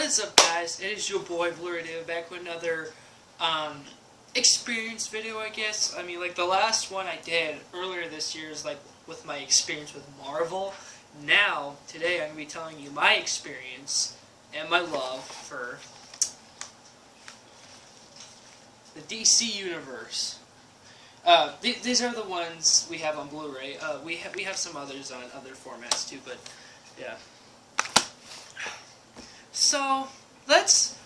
is up, guys? It is your boy Blu-rayDave back with another experience video, I guess. I mean, like the last one I did earlier this year is like with my experience with Marvel. Now, today I'm going to be telling you my experience and my love for the DC Universe. These are the ones we have on Blu-ray. We have some others on other formats too, but yeah. So let's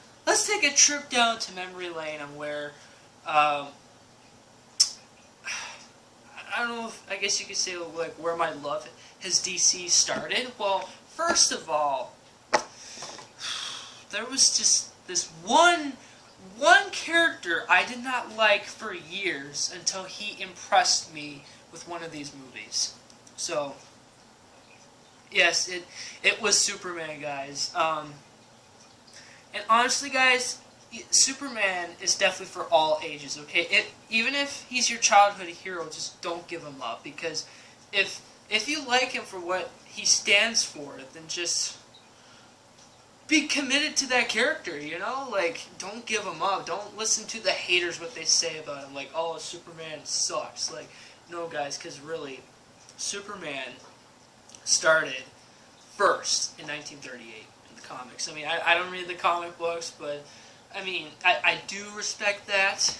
take a trip down to memory lane on where I don't know if, I guess you could say like where my love has DC started. Well, first of all, there was just this one character I did not like for years until he impressed me with one of these movies. So yes, it was Superman, guys. And honestly, guys, Superman is definitely for all ages, okay? Even if he's your childhood hero, just don't give him up, because if you like him for what he stands for, then just be committed to that character, you know? Like, don't give him up. Don't listen to the haters, what they say about him, like, oh, Superman sucks. Like, no, guys, because really, Superman started first in 1938. Comics. I mean, I don't read the comic books, but I mean, I do respect that.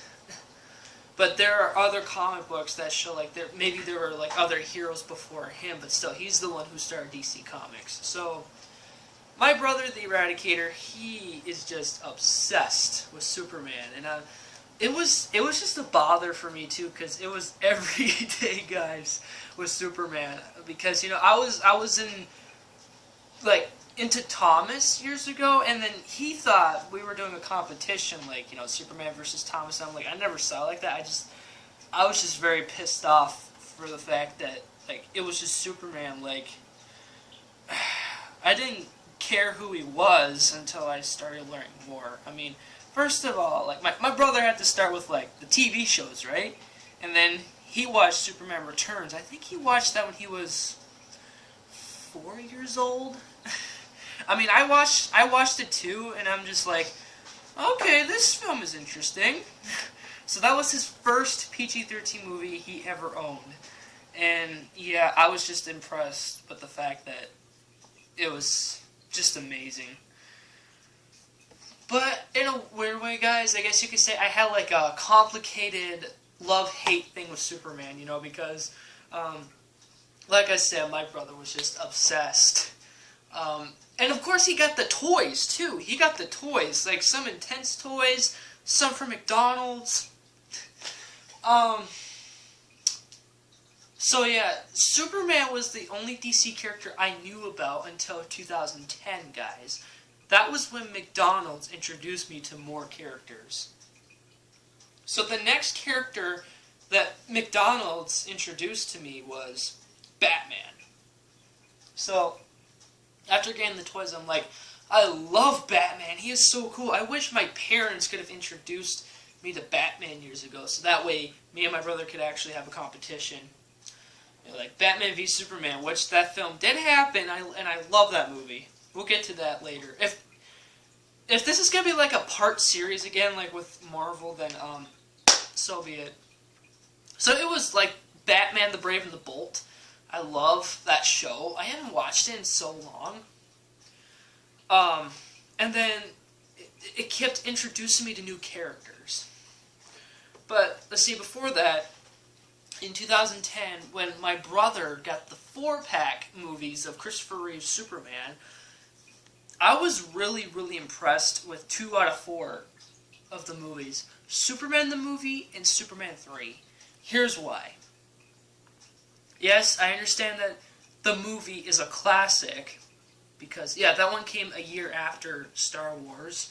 But there are other comic books that show like maybe there were like other heroes before him, but still, he's the one who started DC Comics. So my brother, the Eradicator, he is just obsessed with Superman, and it was just a bother for me too, because it was every day, guys, with Superman. Because you know, I was in like into Thomas years ago, and then he thought we were doing a competition, like, you know, Superman versus Thomas. And I'm like, I never saw it like that. I was just very pissed off for the fact that, like, it was just Superman. Like, I didn't care who he was until I started learning more. I mean, first of all, like, my brother had to start with, like, the TV shows, right? And then he watched Superman Returns. I think he watched that when he was 4 years old. I mean, I watched it too, and I'm just like, okay, this film is interesting. So that was his first PG-13 movie he ever owned. And yeah, I was just impressed with the fact that it was just amazing. But in a weird way, guys, I guess you could say I had like a complicated love-hate thing with Superman, you know, because, like I said, my brother was just obsessed. And of course he got the toys too. He got the toys, like some intense toys, some from McDonald's. So yeah, Superman was the only DC character I knew about until 2010, guys. That was when McDonald's introduced me to more characters. So the next character that McDonald's introduced to me was Batman. So after getting the toys, I'm like, I love Batman. He is so cool. I wish my parents could have introduced me to Batman years ago, so that way me and my brother could actually have a competition. You know, like Batman v Superman, which that film did happen, and I love that movie. We'll get to that later. If this is gonna be like a part series again, like with Marvel, then so be it. So it was like Batman the Brave and the Bold. I love that show. I haven't watched it in so long. And then it kept introducing me to new characters. But let's see, before that, in 2010, when my brother got the 4-pack movies of Christopher Reeve's Superman, I was really, really impressed with 2 out of 4 of the movies. Superman the movie and Superman 3. Here's why. Yes, I understand that the movie is a classic, because, yeah, that one came a year after Star Wars.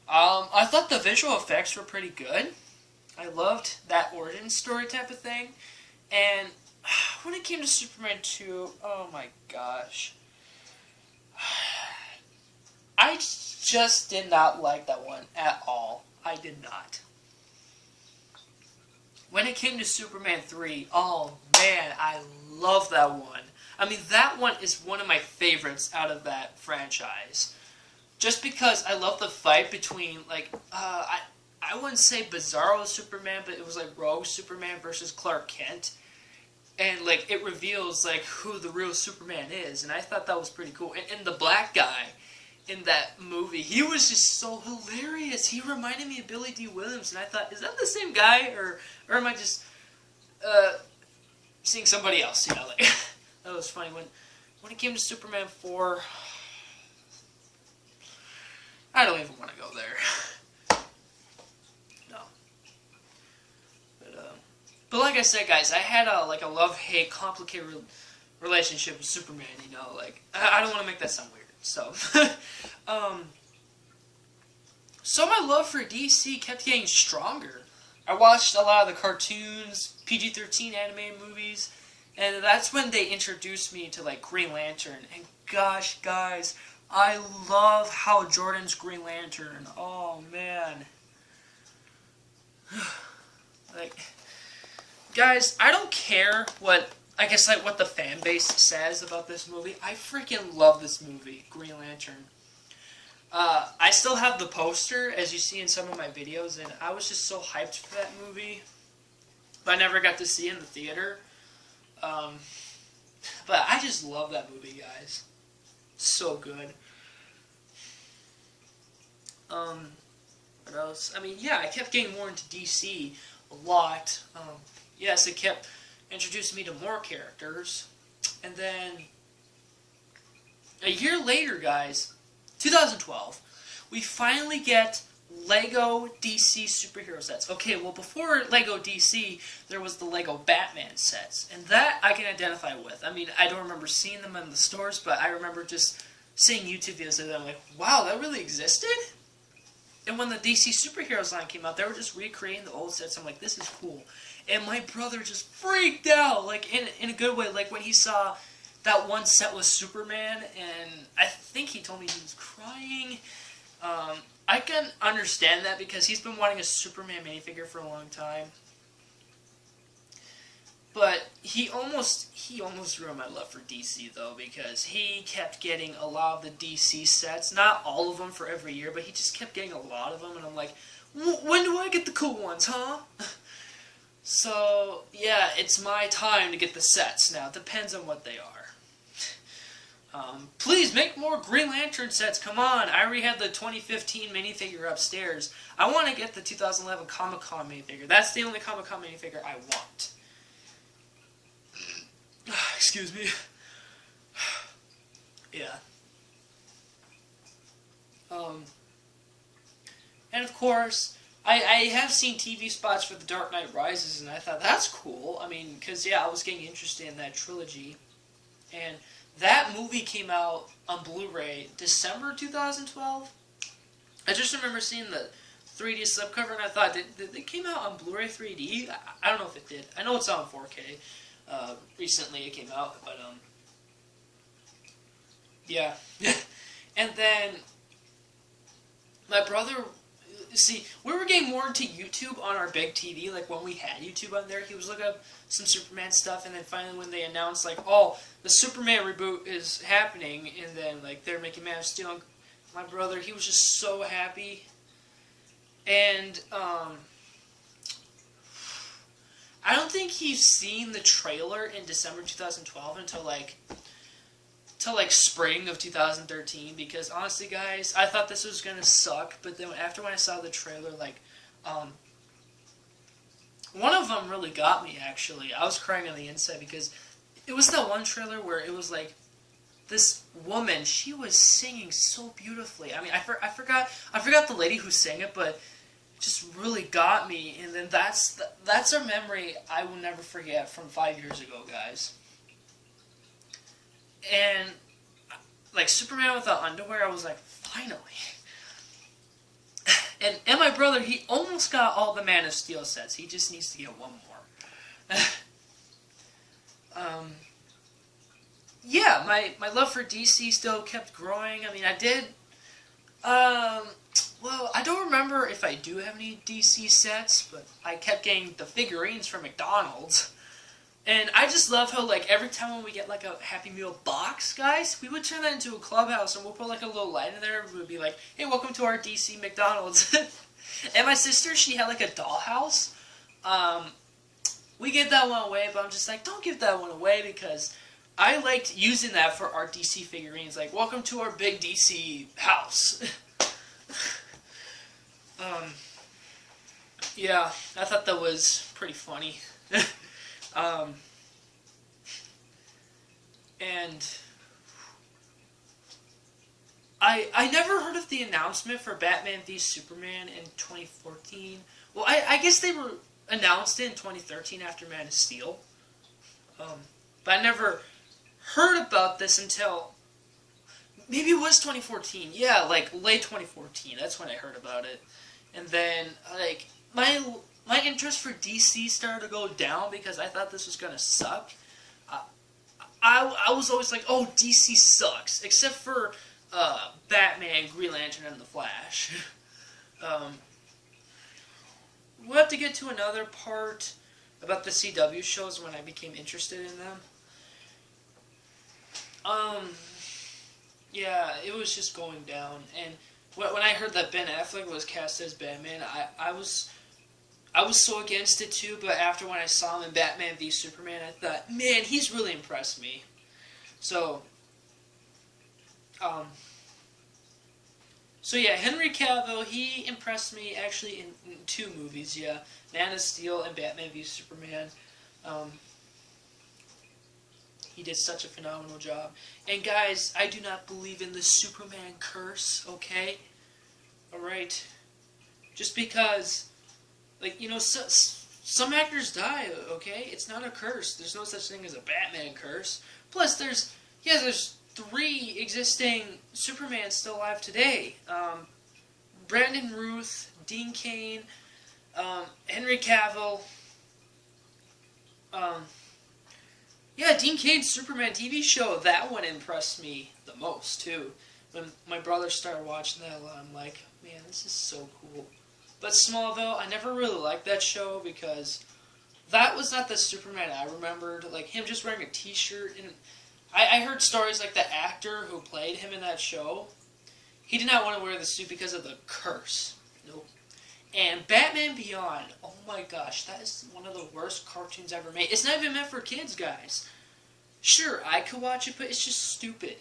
I thought the visual effects were pretty good. I loved that origin story type of thing. And when it came to Superman 2, oh my gosh. I just did not like that one at all. I did not. When it came to Superman 3, oh man, I love that one. I mean, that one is one of my favorites out of that franchise. just because I love the fight between, like, I wouldn't say Bizarro Superman, but it was like Rogue Superman versus Clark Kent. And, like, it reveals, like, who the real Superman is. And I thought that was pretty cool. And the black guy in that movie, he was just so hilarious. He reminded me of Billy D. Williams. And I thought, is that the same guy? Or am I just seeing somebody else? You know, like, that was funny. When it came to Superman 4, I don't even want to go there. No. But like I said, guys, I had a love-hate, complicated relationship with Superman. You know, like I don't want to make that sound weird. So, so my love for DC kept getting stronger. I watched a lot of the cartoons, PG-13 animated movies, and that's when they introduced me to like Green Lantern. And gosh, guys, I love Hal Jordan's Green Lantern. Oh man, like. Guys, I don't care what the fan base says about this movie. I freaking love this movie, Green Lantern. I still have the poster, as you see in some of my videos, and I was just so hyped for that movie. But I never got to see it in the theater. But I just love that movie, guys. So good. What else? I mean, yeah, I kept getting more into DC a lot. Yes, it kept introducing me to more characters. And then, a year later, guys, 2012, we finally get Lego DC superhero sets. Okay, well, before Lego DC, there was the Lego Batman sets. And that I can identify with. I mean, I don't remember seeing them in the stores, but I remember just seeing YouTube videos of them like, wow, that really existed? And when the DC superheroes line came out, they were just recreating the old sets. I'm like, this is cool. And my brother just freaked out, like, in a good way. Like, when he saw that one set with Superman, and I think he told me he was crying. I can understand that because he's been wanting a Superman minifigure for a long time. But he almost ruined my love for DC, though, because he kept getting a lot of the DC sets. Not all of them for every year, but he just kept getting a lot of them, and I'm like, when do I get the cool ones, huh? So, yeah, it's my time to get the sets now. It depends on what they are. Please make more Green Lantern sets. Come on. I already had the 2015 minifigure upstairs. I want to get the 2011 Comic-Con minifigure. That's the only Comic-Con minifigure I want. Excuse me. Yeah. And of course, I have seen TV spots for The Dark Knight Rises, and I thought, that's cool. I mean, because, yeah, I was getting interested in that trilogy. And that movie came out on Blu-ray December 2012. I just remember seeing the 3D slipcover, and I thought, did it came out on Blu-ray 3D? I don't know if it did. I know it's on 4K. Recently it came out, but, yeah. And then, my brother, see, we were getting more into YouTube on our big TV, like, when we had YouTube on there, he was looking up some Superman stuff, and then finally when they announced, like, oh, the Superman reboot is happening, and then, like, they're making Man of Steel, my brother, he was just so happy, and, I don't think he's seen the trailer in December 2012 until spring of 2013, because honestly, guys, I thought this was gonna suck, but then after when I saw the trailer, like, one of them really got me, actually. I was crying on the inside, because it was that one trailer where it was like, this woman, she was singing so beautifully. I mean, I forgot the lady who sang it, but just really got me, and then that's a memory I will never forget from 5 years ago, guys. And, like, Superman without underwear, I was like, finally. And my brother, he almost got all the Man of Steel sets. He just needs to get one more. Yeah, my love for DC still kept growing. I mean, I did, well, I don't remember if I do have any DC sets, but I kept getting the figurines from McDonald's. And I just love how, like, every time when we get, like, a Happy Meal box, guys, we would turn that into a clubhouse, and we'll put, like, a little light in there, and we'd be like, hey, welcome to our DC McDonald's. And my sister, she had, like, a dollhouse. We gave that one away, but I'm just like, don't give that one away, because I liked using that for our DC figurines. Like, welcome to our big DC house. Yeah, I thought that was pretty funny. And I never heard of the announcement for Batman v Superman in 2014. Well, I guess they were announced it in 2013 after Man of Steel. But I never heard about this until maybe it was 2014. Yeah, like late 2014. That's when I heard about it. And then like my interest for DC started to go down because I thought this was gonna suck. I was always like, oh, DC sucks, except for Batman, Green Lantern, and The Flash. We'll have to get to another part about the CW shows when I became interested in them. Yeah, it was just going down, and when I heard that Ben Affleck was cast as Batman, I was so against it too, but after when I saw him in Batman v Superman, I thought, man, he's really impressed me. So yeah, Henry Cavill, he impressed me actually in two movies, yeah. Man of Steel and Batman v Superman. He did such a phenomenal job. And guys, I do not believe in the Superman curse, okay? Alright? Just because, like, you know, some actors die, okay? It's not a curse. There's no such thing as a Batman curse. Plus, there's 3 existing Supermans still alive today. Brandon Routh, Dean Cain, Henry Cavill. Yeah, Dean Cain's Superman TV show, that one impressed me the most, too. When my brother started watching that a lot, I'm like, man, this is so cool. But Smallville, I never really liked that show because that was not the Superman I remembered. Like, him just wearing a t-shirt. And I heard stories like the actor who played him in that show, he did not want to wear the suit because of the curse. Nope. And Batman Beyond, oh my gosh, that is one of the worst cartoons ever made. It's not even meant for kids, guys. Sure, I could watch it, but it's just stupid.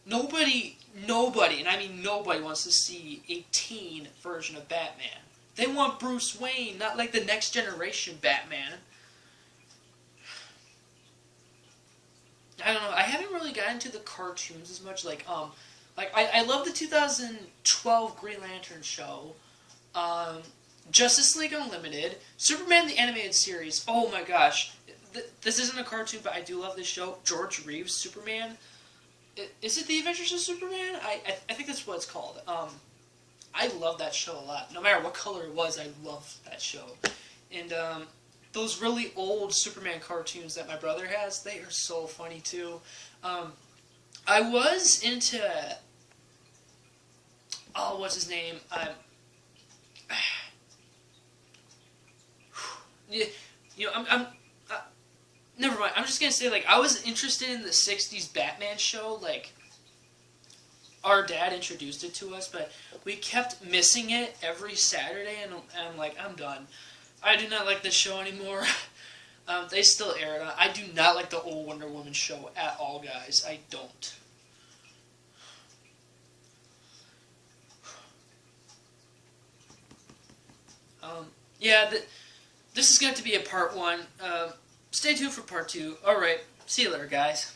Nobody, and I mean nobody, wants to see a teen version of Batman. They want Bruce Wayne, not like the next generation Batman. I don't know, I haven't really gotten into the cartoons as much, I love the 2012 Green Lantern show. Justice League Unlimited, Superman the Animated Series. Oh my gosh, this isn't a cartoon, but I do love this show. George Reeves' Superman. Is it The Adventures of Superman? I think that's what it's called. I love that show a lot. No matter what color it was, I loved that show. And those really old Superman cartoons that my brother has, they are so funny too. I was into what's his name? I'm never mind. I'm just gonna say, like, I was interested in the '60s Batman show. Like, our dad introduced it to us, but we kept missing it every Saturday, and I'm like, I'm done. I do not like this show anymore. They still air it. I do not like the old Wonder Woman show at all, guys. I don't. Yeah, this is going to be a part 1. Stay tuned for part 2. Alright, see you later, guys.